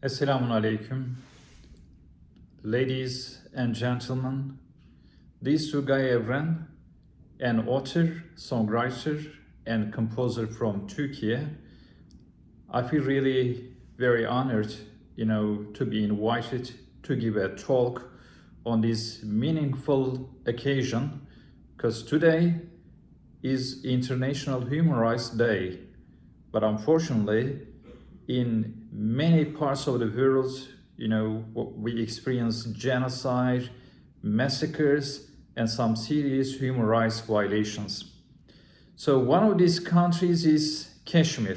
Esselamun Aleyküm. Ladies and gentlemen, this is Tugay Evren, an author, songwriter, and composer from Turkey. I feel really very honored, to be invited to give a talk on this meaningful occasion, because today is International Human Rights Day. But unfortunately, in many parts of the world, we experience genocide, massacres, and some serious human rights violations. So one of these countries is Kashmir.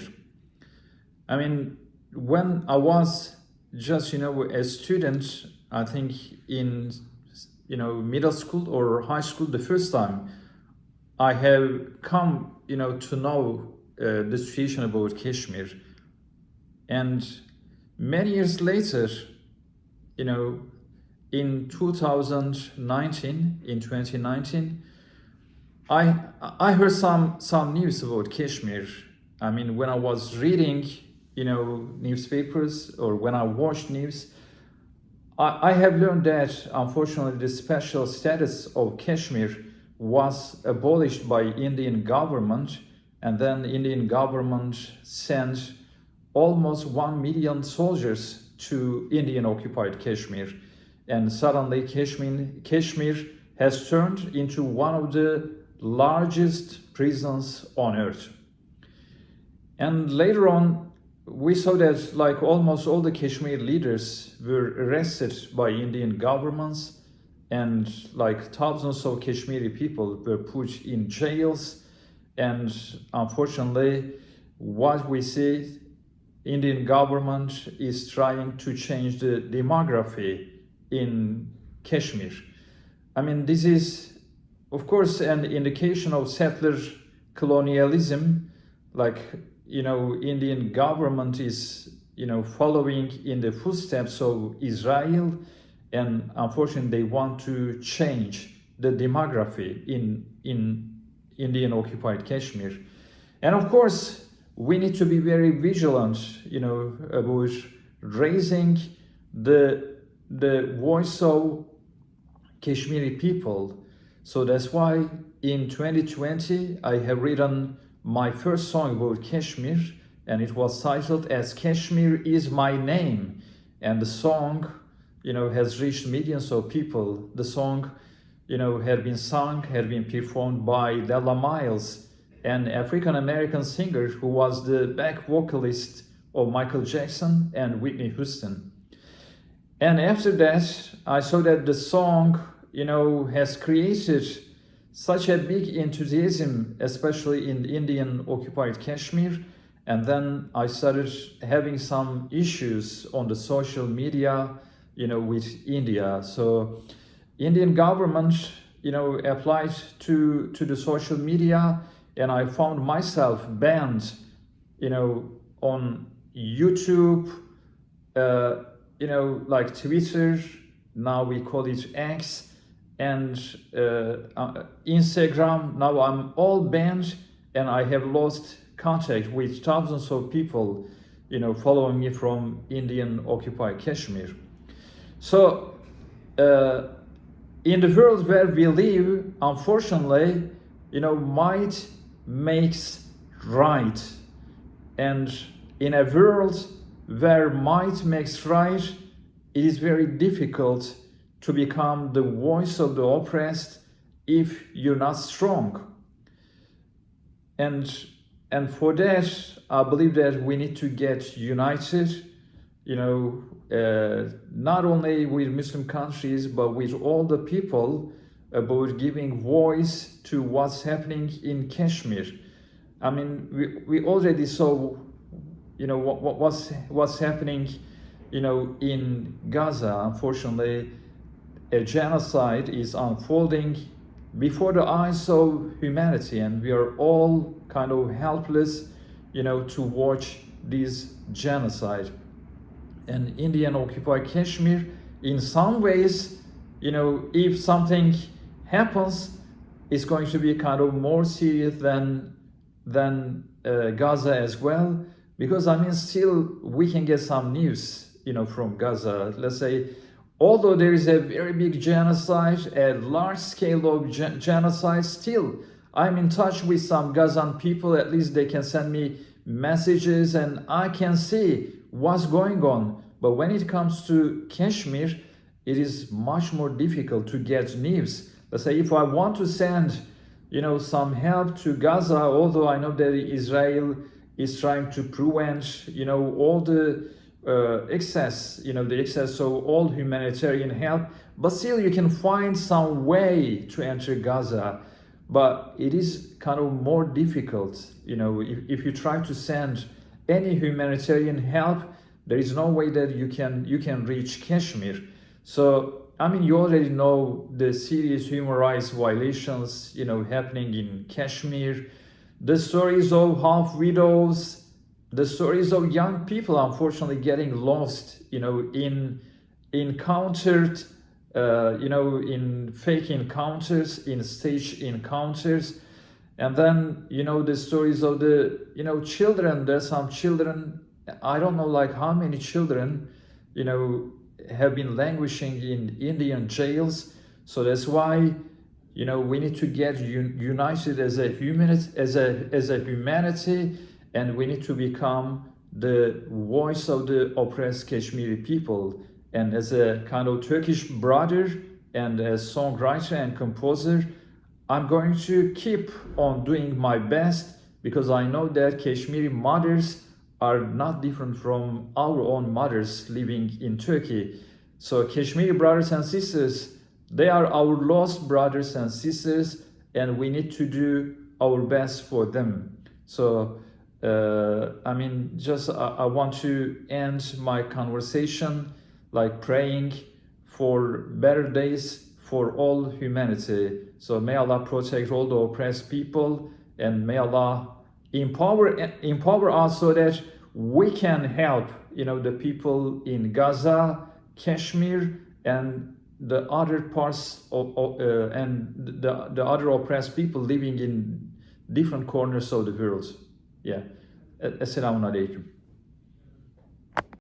I mean, when I was just, a student, I think in, middle school or high school, the first time I have come, to know the situation about Kashmir. And many years later, in 2019, I heard some news about Kashmir. I mean, when I was reading, newspapers, or when I watched news, I have learned that unfortunately the special status of Kashmir was abolished by Indian government, and then Indian government sent almost 1 million soldiers to Indian occupied Kashmir. And suddenly Kashmir has turned into one of the largest prisons on earth. And later on, we saw that like almost all the Kashmir leaders were arrested by Indian governments, and like thousands of Kashmiri people were put in jails. And unfortunately, what we see, Indian government is trying to change the demography in Kashmir. I mean, this is, of course, an indication of settler colonialism. Like, Indian government is, following in the footsteps of Israel, and unfortunately, they want to change the demography in Indian occupied Kashmir. And of course, we need to be very vigilant, about raising the voice of Kashmiri people. So that's why in 2020, I have written my first song about Kashmir, and it was titled as Kashmir Is My Name. And the song, has reached millions of people. The song, had been sung, had been performed by Della Miles, an African-American singer who was the back vocalist of Michael Jackson and Whitney Houston. And after that, I saw that the song, has created such a big enthusiasm, especially in Indian occupied Kashmir. And then I started having some issues on the social media, with India. So Indian government, applied to the social media, and I found myself banned, on YouTube, like Twitter, now we call it X, and Instagram. Now I'm all banned, and I have lost contact with thousands of people, following me from Indian occupied Kashmir. So, in the world where we live, unfortunately, might makes right. And in a world where might makes right, it is very difficult to become the voice of the oppressed if you're not strong. And for that, I believe that we need to get united, not only with Muslim countries, but with all the people, about giving voice to what's happening in Kashmir. I mean, we already saw, what's happening, in Gaza. Unfortunately, a genocide is unfolding before the eyes of humanity, and we are all kind of helpless, to watch this genocide. And Indian occupied Kashmir, in some ways, if something happens, it's going to be kind of more serious than Gaza as well, because still we can get some news from Gaza. Let's say, although there is a very big genocide, a large scale of genocide, still I'm in touch with some Gazan people. At least they can send me messages and I can see what's going on. But when it comes to Kashmir, it is much more difficult to get news. Let's say if I want to send, some help to Gaza, although I know that Israel is trying to prevent, all the excess, the excess of all humanitarian help, but still you can find some way to enter Gaza. But it is kind of more difficult, if you try to send any humanitarian help, there is no way that you can reach Kashmir. So you already know the serious human rights violations, happening in Kashmir, the stories of half widows, the stories of young people unfortunately getting lost, in encountered, in fake encounters, in staged encounters. And then, the stories of the, children. There's some children, I don't know like how many children, have been languishing in Indian jails. So that's why, we need to get united as a humanity, and we need to become the voice of the oppressed Kashmiri people. And as a kind of Turkish brother and as songwriter and composer, I'm going to keep on doing my best, because I know that Kashmiri mothers are not different from our own mothers living in Turkey. So Kashmiri brothers and sisters, they are our lost brothers and sisters, and we need to do our best for them. So, I want to end my conversation like praying for better days for all humanity. So may Allah protect all the oppressed people, and may Allah empower us so that we can help, the people in Gaza, Kashmir, and the other parts and the other oppressed people living in different corners of the world. Yeah. Esselamun Aleyküm.